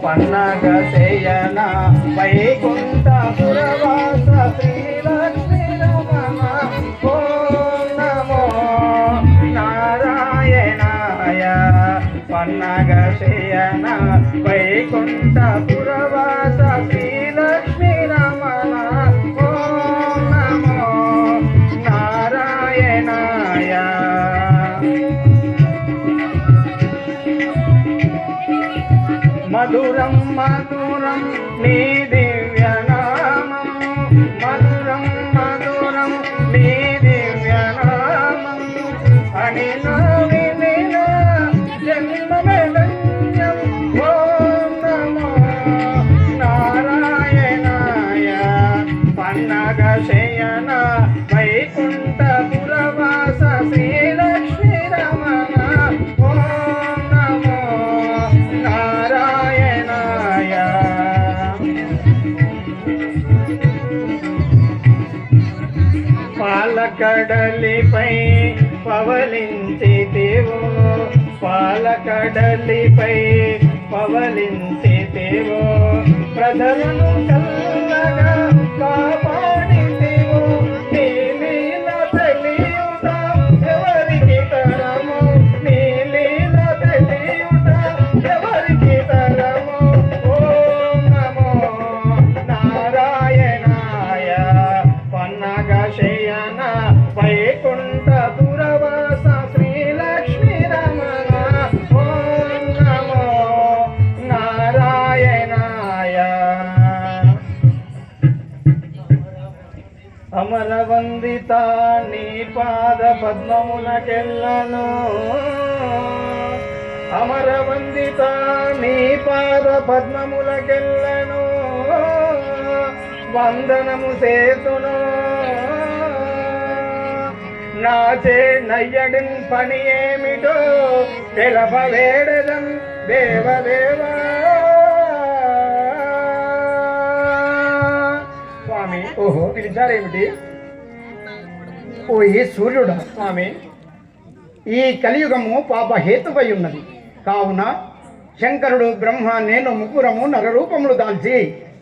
పన్నగ శయన వైకుంఠపురవాస శ్రీలక్ష్మీ రమణ ఓం నమో నారాయణాయ. పన్నగ శయన వైకుంఠపురవాస శ్రీలక్ష్మీ రమణ ఓం నమో నారాయణాయ. మధురం మధురం నీ దివ్యనామం, మధురం మధురం నీ దివ్యనామం. అనినా వినినా జన్మమేళన్యం ఓం నమో నారాయణాయ. పన్నగ శయన వైకుంఠపురవాస శ్రీలక్ష్మీ రమణ ఓం నమో నారాయణాయ. పాలకడలిపై పవలించితివో, పాలకడలిపై పవలించితివో. ప్రజలను చల్లగా కాపాడితివో. నీ లీల తెలియుట ఎవరికి తరము, నీ లీల తెలియుట ఎవరికి తరము. ఓం నమో నారాయణాయ. పన్నగ శయన వైకుంఠపురవాస శ్రీలక్ష్మీ రమణ ఓం నమో నారాయణాయ. అమరవందిత నీ పాద పద్మమునకెళ్ళను, అమరవందిత నీ పాద పద్మములకెళ్ళను. వందనము సేతును నాచే నయ్యడిన్ పని ఏమిటో తెలపవేడదం దేవదేవా. స్వామి, ఓహో పిలిచారేమిటి? ఓ ఈ సూర్యుడా స్వామి, ఈ కలియుగము పాపహేతువై ఉన్నది కావున శంకరుడు బ్రహ్మ నేను ముగ్గురము నరరూపములు దాల్చి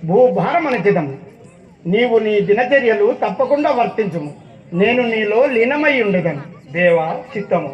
భూభారమనిచిదము. నీవు నీ దినచర్యలు తప్పకుండా వర్తించుము. నేను నీలో లీనమై ఉండేదను. దేవా చిత్తము.